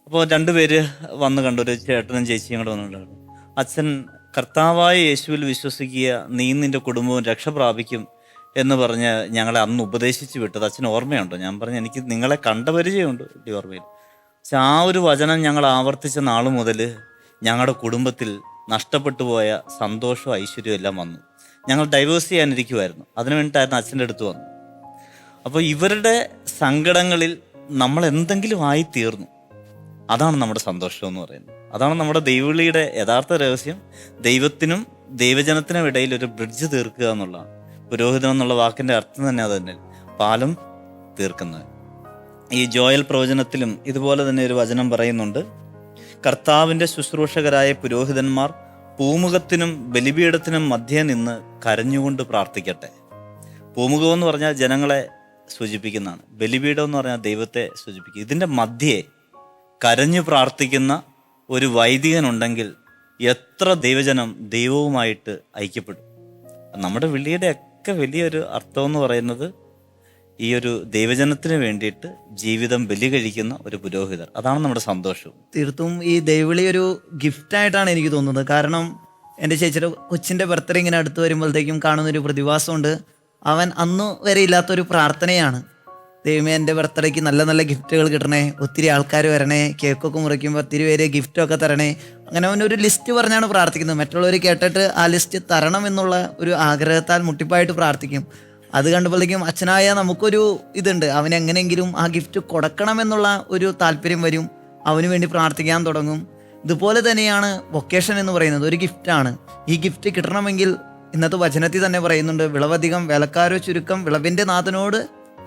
Speaker 4: അപ്പോൾ 2 പേര് വന്ന് കണ്ടു, ഒരു ചേട്ടനും ചേച്ചിയും കൂടെ വന്നിട്ടുണ്ടായിരുന്നു. അച്ഛൻ കർത്താവായ യേശുവിൽ വിശ്വസിക്കുക, നീ നിൻ്റെ കുടുംബവും രക്ഷ പ്രാപിക്കും എന്ന് പറഞ്ഞ് ഞങ്ങളെ അന്ന് ഉപദേശിച്ച് വിട്ടത് അച്ഛന് ഓർമ്മയുണ്ടോ? ഞാൻ പറഞ്ഞു, എനിക്ക് നിങ്ങളെ കണ്ട പരിചയമുണ്ട്, വലിയ ഓർമ്മയില്ല. പക്ഷെ ആ ഒരു വചനം ഞങ്ങൾ ആവർത്തിച്ച നാൾ മുതൽ ഞങ്ങളുടെ കുടുംബത്തിൽ നഷ്ടപ്പെട്ടു പോയ സന്തോഷവും ഐശ്വര്യവും എല്ലാം വന്നു. ഞങ്ങൾ ഡൈവേഴ്സ് ചെയ്യാനിരിക്കുമായിരുന്നു, അതിനു വേണ്ടിയിട്ടായിരുന്നു അച്ഛൻ്റെ അടുത്ത് വന്നു. അപ്പോൾ ഇവരുടെ സങ്കടങ്ങളിൽ നമ്മൾ എന്തെങ്കിലും ആയിത്തീർന്നു. അതാണ് നമ്മുടെ സന്തോഷം എന്ന് പറയുന്നത്. അതാണ് നമ്മുടെ ദൈവവിളിയുടെ യഥാർത്ഥ രഹസ്യം. ദൈവത്തിനും ദൈവജനത്തിനും ഇടയിൽ ഒരു ബ്രിഡ്ജ് തീർക്കുക എന്നുള്ളതാണ്. പുരോഹിതൻ എന്നുള്ള വാക്കിൻ്റെ അർത്ഥം തന്നെ അത് തന്നെ, പാലം തീർക്കുന്നത്. ഈ ജോയൽ പ്രവചനത്തിലും ഇതുപോലെ തന്നെ ഒരു വചനം പറയുന്നുണ്ട്, കർത്താവിൻ്റെ ശുശ്രൂഷകരായ പുരോഹിതന്മാർ പൂമുഖത്തിനും ബലിപീഠത്തിനും മധ്യേ നിന്ന് കരഞ്ഞുകൊണ്ട് പ്രാർത്ഥിക്കട്ടെ. പൂമുഖം എന്ന് പറഞ്ഞാൽ ജനങ്ങളെ സൂചിപ്പിക്കുന്നതാണ്, ബലിപീഠം എന്ന് പറഞ്ഞാൽ ദൈവത്തെ സൂചിപ്പിക്കും. ഇതിൻ്റെ മധ്യേ കരഞ്ഞു പ്രാർത്ഥിക്കുന്ന ഒരു വൈദികനുണ്ടെങ്കിൽ എത്ര ദൈവജനം ദൈവവുമായിട്ട് ഐക്യപ്പെടും. നമ്മുടെ വിളിയുടെ ഒക്കെ വലിയൊരു അർത്ഥം എന്ന് പറയുന്നത് ഈ ഒരു ദൈവജനത്തിന് വേണ്ടിയിട്ട് ജീവിതം ബലി കഴിക്കുന്ന ഒരു പുരോഹിതർ. അതാണ് നമ്മുടെ സന്തോഷവും.
Speaker 2: തീർത്തും ഈ ദൈവവിളി ഒരു ഗിഫ്റ്റായിട്ടാണ് എനിക്ക് തോന്നുന്നത്. കാരണം എൻ്റെ ചേച്ചിയുടെ കൊച്ചിൻ്റെ ബർത്ത്ഡേ ഇങ്ങനെ അടുത്ത് വരുമ്പോഴത്തേക്കും കാണുന്നൊരു പ്രതിഭാസമുണ്ട്. അവൻ അന്ന് വരെ ഇല്ലാത്തൊരു പ്രാർത്ഥനയാണ്. ദൈവമേ എൻ്റെ ബർത്ത്ഡേക്ക് നല്ല നല്ല ഗിഫ്റ്റുകൾ കിട്ടണേ, ഒത്തിരി ആൾക്കാർ വരണേ, കേക്കൊക്കെ മുറിക്കുമ്പോൾ ഒത്തിരി പേര് ഗിഫ്റ്റൊക്കെ തരണേ. അങ്ങനെ അവനൊരു ലിസ്റ്റ് പറഞ്ഞാണ് പ്രാർത്ഥിക്കുന്നത്. മറ്റുള്ളവർ കേട്ടിട്ട് ആ ലിസ്റ്റ് തരണം എന്നുള്ള ഒരു ആഗ്രഹത്താൽ മുട്ടിപ്പായിട്ട് പ്രാർത്ഥിക്കും. അത് കണ്ടപ്പോഴേക്കും അച്ഛനായ നമുക്കൊരു ഇതുണ്ട്, അവനെങ്ങനെയെങ്കിലും ആ ഗിഫ്റ്റ് കൊടുക്കണമെന്നുള്ള ഒരു താല്പര്യം വരും, അവന് വേണ്ടി പ്രാർത്ഥിക്കാൻ തുടങ്ങും. ഇതുപോലെ തന്നെയാണ് വൊക്കേഷൻ എന്ന് പറയുന്നത്, ഒരു ഗിഫ്റ്റാണ്. ഈ ഗിഫ്റ്റ് കിട്ടണമെങ്കിൽ ഇന്നത്തെ വചനത്തിൽ തന്നെ പറയുന്നുണ്ട്, വിളവധികം വേലക്കാരോ ചുരുക്കം, വിളവിൻ്റെ നാഥനോട്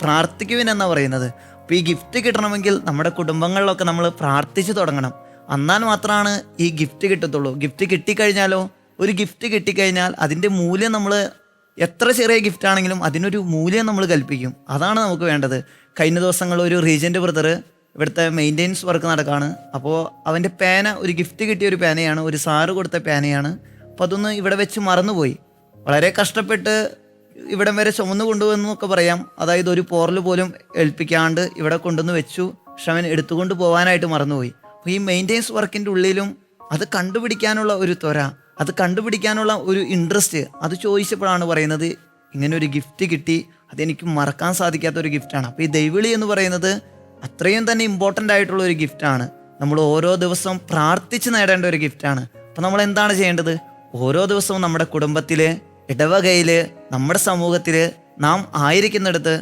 Speaker 2: പ്രാർത്ഥിക്കുവിൻ എന്നാണ് പറയുന്നത്. അപ്പോൾ ഈ ഗിഫ്റ്റ് കിട്ടണമെങ്കിൽ നമ്മുടെ കുടുംബങ്ങളിലൊക്കെ നമ്മൾ പ്രാർത്ഥിച്ചു തുടങ്ങണം. എന്നാൽ മാത്രമാണ് ഈ ഗിഫ്റ്റ് കിട്ടത്തുള്ളൂ. ഗിഫ്റ്റ് കിട്ടിക്കഴിഞ്ഞാലോ, ഒരു ഗിഫ്റ്റ് കിട്ടിക്കഴിഞ്ഞാൽ അതിൻ്റെ മൂല്യം നമ്മൾ എത്ര ചെറിയ ഗിഫ്റ്റ് ആണെങ്കിലും അതിനൊരു മൂല്യം നമ്മൾ കൽപ്പിക്കും. അതാണ് നമുക്ക് വേണ്ടത്. കഴിഞ്ഞ ദിവസങ്ങൾ ഒരു റീജൻ്റ് ബ്രദർ ഇവിടുത്തെ മെയിൻ്റെനൻസ് വർക്ക് നടക്കുകയാണ്. അപ്പോൾ അവൻ്റെ പേന, ഒരു ഗിഫ്റ്റ് കിട്ടിയ ഒരു പേനയാണ്, ഒരു സാറ് കൊടുത്ത പേനയാണ്. അപ്പോൾ അതൊന്ന് ഇവിടെ വെച്ച് മറന്നുപോയി. വളരെ കഷ്ടപ്പെട്ട് ഇവിടം വരെ ചുമന്ന് കൊണ്ടുവന്നൊക്കെ പറയാം. അതായത് ഒരു പോറൽ പോലും ഏൽപ്പിക്കാണ്ട് ഇവിടെ കൊണ്ടുവന്ന് വെച്ചു. പക്ഷെ അവൻ എടുത്തുകൊണ്ട് പോകാനായിട്ട് മറന്നുപോയി. അപ്പോൾ ഈ മെയിൻ്റെനൻസ് വർക്കിൻ്റെ ഉള്ളിലും അത് കണ്ടുപിടിക്കാനുള്ള ഒരു ത്വര, അത് കണ്ടുപിടിക്കാനുള്ള ഒരു ഇൻട്രസ്റ്റ്, അത് ചോദിച്ചപ്പോഴാണ് പറയുന്നത് ഇങ്ങനെ ഒരു ഗിഫ്റ്റ് കിട്ടി, അതെനിക്ക് മറക്കാൻ സാധിക്കാത്ത ഒരു ഗിഫ്റ്റാണ്. അപ്പോൾ ഈ ദൈവവിളി എന്ന് പറയുന്നത് അത്രയും തന്നെ ഇമ്പോർട്ടൻ്റ് ആയിട്ടുള്ള ഒരു ഗിഫ്റ്റാണ്. നമ്മൾ ഓരോ ദിവസവും പ്രാർത്ഥിച്ച് നേടേണ്ട ഒരു ഗിഫ്റ്റാണ്. അപ്പോൾ നമ്മൾ എന്താണ് ചെയ്യേണ്ടത്? ഓരോ ദിവസവും നമ്മുടെ കുടുംബത്തിൽ, ഇടവകയിൽ, നമ്മുടെ സമൂഹത്തിൽ, നാം ആയിരിക്കുന്നിടത്ത്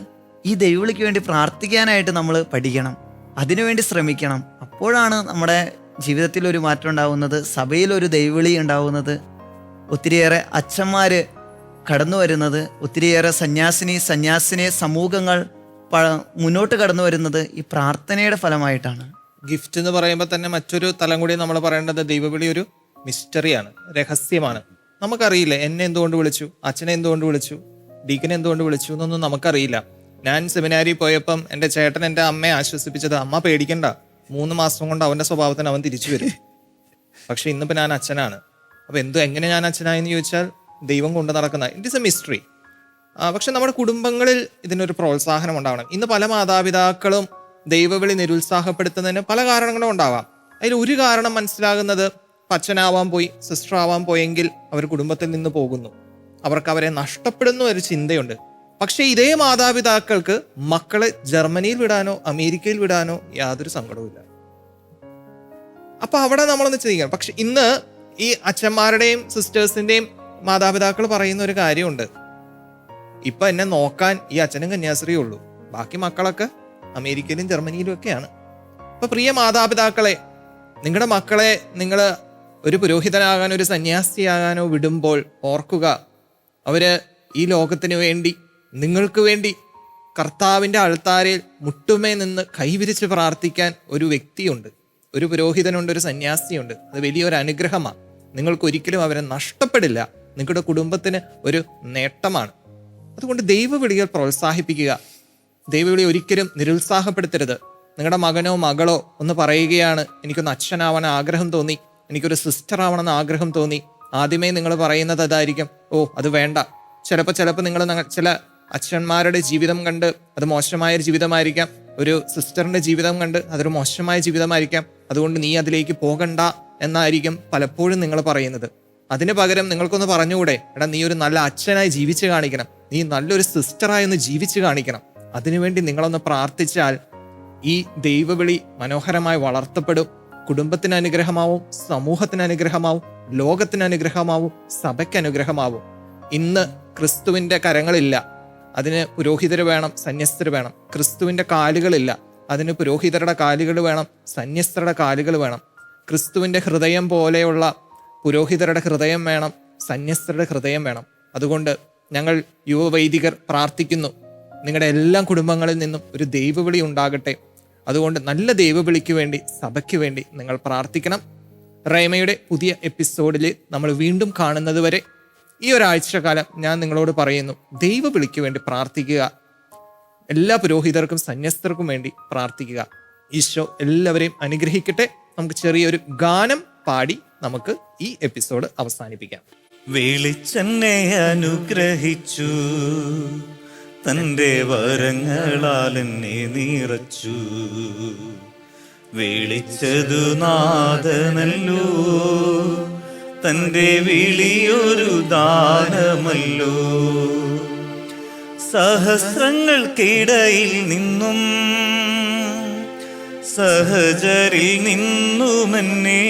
Speaker 2: ഈ ദൈവവിളിക്ക് വേണ്ടി പ്രാർത്ഥിക്കാനായിട്ട് നമ്മൾ പഠിക്കണം, അതിനുവേണ്ടി ശ്രമിക്കണം. അപ്പോഴാണ് നമ്മുടെ ജീവിതത്തിൽ ഒരു മാറ്റം ഉണ്ടാവുന്നത്, സഭയിലൊരു ദൈവവിളി ഉണ്ടാവുന്നത്, ഒത്തിരിയേറെ അച്ഛന്മാർ കടന്നു വരുന്നത്, ഒത്തിരിയേറെ സന്യാസിനി സമൂഹങ്ങൾ മുന്നോട്ട് കടന്നു വരുന്നത് ഈ പ്രാർത്ഥനയുടെ ഫലമായിട്ടാണ്.
Speaker 3: ഗിഫ്റ്റ് എന്ന് പറയുമ്പോൾ തന്നെ മറ്റൊരു തലം കൂടി നമ്മൾ പറയേണ്ടത്, ദൈവവിളി ഒരു മിസ്റ്ററിയാണ്, രഹസ്യമാണ്. നമുക്കറിയില്ല എന്നെ എന്തുകൊണ്ട് വിളിച്ചു, അച്ഛനെ എന്തുകൊണ്ട് വിളിച്ചു, ഡീക്കനെ എന്തുകൊണ്ട് വിളിച്ചു എന്നൊന്നും നമുക്കറിയില്ല. ഞാൻ സെമിനാരി പോയപ്പം എൻ്റെ ചേട്ടൻ എൻ്റെ അമ്മയെ ആശ്വസിപ്പിച്ചത്, അമ്മ പേടിക്കണ്ട, 3 മാസം കൊണ്ട് അവൻ്റെ സ്വഭാവത്തിന് അവൻ തിരിച്ചു വരും. പക്ഷെ ഇന്നിപ്പോൾ ഞാൻ അച്ഛനാണ്. അപ്പോൾ എങ്ങനെ ഞാൻ അച്ഛനായെന്ന് ചോദിച്ചാൽ ദൈവം കൊണ്ട് നടക്കുന്ന, ഇറ്റ് ഈസ് എ മിസ്റ്ററി. പക്ഷെ നമ്മുടെ കുടുംബങ്ങളിൽ ഇതിനൊരു പ്രോത്സാഹനം ഉണ്ടാവണം. ഇന്ന് പല മാതാപിതാക്കളും ദൈവവിളി നിരുത്സാഹപ്പെടുത്തുന്നതിന് പല കാരണങ്ങളും ഉണ്ടാവാം. അതിൽ ഒരു കാരണം മനസ്സിലാകുന്നത്, അച്ഛനാവാൻ പോയി, സിസ്റ്റർ ആവാൻ പോയെങ്കിൽ അവർ കുടുംബത്തിൽ നിന്ന് പോകുന്നു, അവർക്ക് അവരെ നഷ്ടപ്പെടുന്ന ഒരു ചിന്തയുണ്ട്. പക്ഷെ ഇതേ മാതാപിതാക്കൾക്ക് മക്കളെ ജർമ്മനിയിൽ വിടാനോ അമേരിക്കയിൽ വിടാനോ യാതൊരു സങ്കടവുമില്ല. അപ്പൊ അവിടെ നമ്മളൊന്ന് ചിന്തിക്കണം. പക്ഷെ ഇന്ന് ഈ അച്ഛന്മാരുടെയും സിസ്റ്റേഴ്സിന്റെയും മാതാപിതാക്കൾ പറയുന്ന ഒരു കാര്യമുണ്ട്, ഇപ്പൊ എന്നെ നോക്കാൻ ഈ അച്ഛനും കന്യാസ്ത്രീയേ ഉള്ളൂ, ബാക്കി മക്കളൊക്കെ അമേരിക്കയിലും ജർമ്മനിയിലും ഒക്കെയാണ്. അപ്പൊ പ്രിയ മാതാപിതാക്കളെ, നിങ്ങളുടെ മക്കളെ നിങ്ങൾ ഒരു പുരോഹിതനാകാനോ ഒരു സന്യാസിയാകാനോ വിടുമ്പോൾ ഓർക്കുക, അവര് ഈ ലോകത്തിന് വേണ്ടി, നിങ്ങൾക്ക് വേണ്ടി കർത്താവിൻ്റെ അൾത്താരയിൽ മുട്ടുമേ നിന്ന് കൈവിരിച്ച് പ്രാർത്ഥിക്കാൻ ഒരു വ്യക്തിയുണ്ട്, ഒരു പുരോഹിതനുണ്ട്, ഒരു സന്യാസിയുണ്ട്. അത് വലിയൊരു അനുഗ്രഹമാണ്. നിങ്ങൾക്കൊരിക്കലും അവരെ നഷ്ടപ്പെടില്ല, നിങ്ങളുടെ കുടുംബത്തിന് ഒരു നേട്ടമാണ്. അതുകൊണ്ട് ദൈവവിളികൾ പ്രോത്സാഹിപ്പിക്കുക, ദൈവവിളി ഒരിക്കലും നിരുത്സാഹപ്പെടുത്തരുത്. നിങ്ങളുടെ മകനോ മകളോ ഒന്ന് പറയുകയാണ്, എനിക്കൊന്ന് അച്ഛനാവാൻ ആഗ്രഹം തോന്നി, എനിക്കൊരു സിസ്റ്റർ ആവണമെന്ന് ആഗ്രഹം തോന്നി. ആദ്യമേ നിങ്ങൾ പറയുന്നത് അതായിരിക്കും, ഓ അത് വേണ്ട. ചിലപ്പോൾ നിങ്ങൾ ചില അച്ഛന്മാരുടെ ജീവിതം കണ്ട് അത് മോശമായൊരു ജീവിതമായിരിക്കാം, ഒരു സിസ്റ്ററിന്റെ ജീവിതം കണ്ട് അതൊരു മോശമായ ജീവിതമായിരിക്കാം, അതുകൊണ്ട് നീ അതിലേക്ക് പോകണ്ട എന്നായിരിക്കും പലപ്പോഴും നിങ്ങൾ പറയുന്നത്. അതിന് പകരം നിങ്ങൾക്കൊന്ന് പറഞ്ഞുകൂടെ, എടാ നീ ഒരു നല്ല അച്ഛനായി ജീവിച്ച് കാണിക്കണം, നീ നല്ലൊരു സിസ്റ്ററായി ഒന്ന് ജീവിച്ച് കാണിക്കണം. അതിനുവേണ്ടി നിങ്ങളൊന്ന് പ്രാർത്ഥിച്ചാൽ ഈ ദൈവവിളി മനോഹരമായി വളർത്തപ്പെടും. കുടുംബത്തിന് അനുഗ്രഹമാവും, സമൂഹത്തിന് അനുഗ്രഹമാവും, ലോകത്തിന് അനുഗ്രഹമാവും, സഭയ്ക്ക് അനുഗ്രഹമാവും. ഇന്ന് ക്രിസ്തുവിന്റെ കരങ്ങളില്ല, അതിന് പുരോഹിതർ വേണം, സന്യസ്തർ വേണം. ക്രിസ്തുവിന്റെ കാലുകളില്ല, അതിന് പുരോഹിതരുടെ കാലുകൾ വേണം, സന്യസ്തരുടെ കാലുകൾ വേണം. ക്രിസ്തുവിന്റെ ഹൃദയം പോലെയുള്ള പുരോഹിതരുടെ ഹൃദയം വേണം, സന്യസ്തരുടെ ഹൃദയം വേണം. അതുകൊണ്ട് ഞങ്ങൾ യുവവൈദികർ പ്രാർത്ഥിക്കുന്നു, നിങ്ങളുടെ എല്ലാ കുടുംബങ്ങളിൽ നിന്നും ഒരു ദൈവവിളി ഉണ്ടാകട്ടെ. അതുകൊണ്ട് നല്ല ദൈവവിളിക്ക് വേണ്ടി, സഭയ്ക്ക് വേണ്ടി നിങ്ങൾ പ്രാർത്ഥിക്കണം. റേമയുടെ പുതിയ എപ്പിസോഡിൽ നമ്മൾ വീണ്ടും കാണുന്നത് വരെ ഈ ഒരാഴ്ചക്കാലം ഞാൻ നിങ്ങളോട് പറയുന്നു, ദൈവവിളിക്ക് വേണ്ടി പ്രാർത്ഥിക്കുക. എല്ലാ പുരോഹിതർക്കും സന്യസ്തർക്കും വേണ്ടി പ്രാർത്ഥിക്കുക. ഈശോ എല്ലാവരെയും അനുഗ്രഹിക്കട്ടെ. നമുക്ക് ചെറിയൊരു ഗാനം പാടി നമുക്ക് ഈ എപ്പിസോഡ് അവസാനിപ്പിക്കാം.
Speaker 4: വിളിച്ചെന്നെ അനുഗ്രഹിച്ചു, തൻ്റെ വരങ്ങളാൽ എന്നെ നിറച്ചു. വിളിച്ചതു നാഥനല്ലോ, തൻ്റെ വിളിയൊരു ദാനമല്ലോ. സഹസ്രങ്ങൾക്കിടയിൽ നിന്നും സഹചരിൽ നിന്നുമെന്നെ,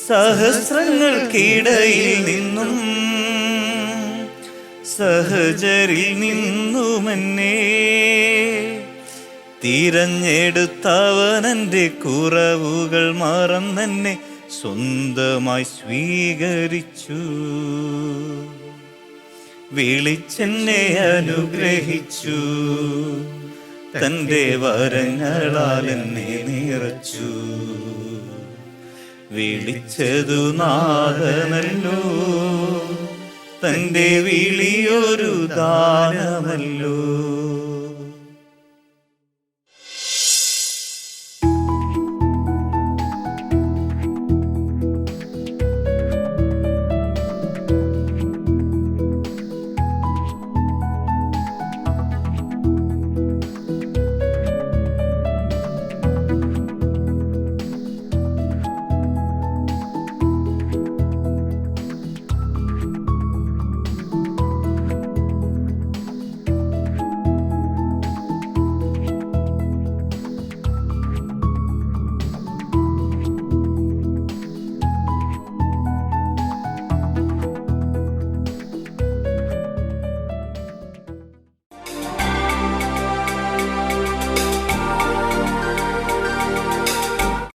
Speaker 4: സഹസ്രങ്ങൾക്കിടയിൽ നിന്നും സഹചരിൽ നിന്നുമെന്നെ തിരഞ്ഞെടുത്തവനെൻ്റെ കുറവുകൾ മറന്നെന്നെ സ്വന്തമായി സ്വീകരിച്ചു. വിളിച്ചെന്നെ അനുഗ്രഹിച്ചു, തൻ്റെ വരങ്ങളാൽ എന്നെ നിറച്ചു. വിളിച്ചതു നാഥനല്ലോ, തൻ്റെ വിളിയൊരു ദാനമല്ലോ.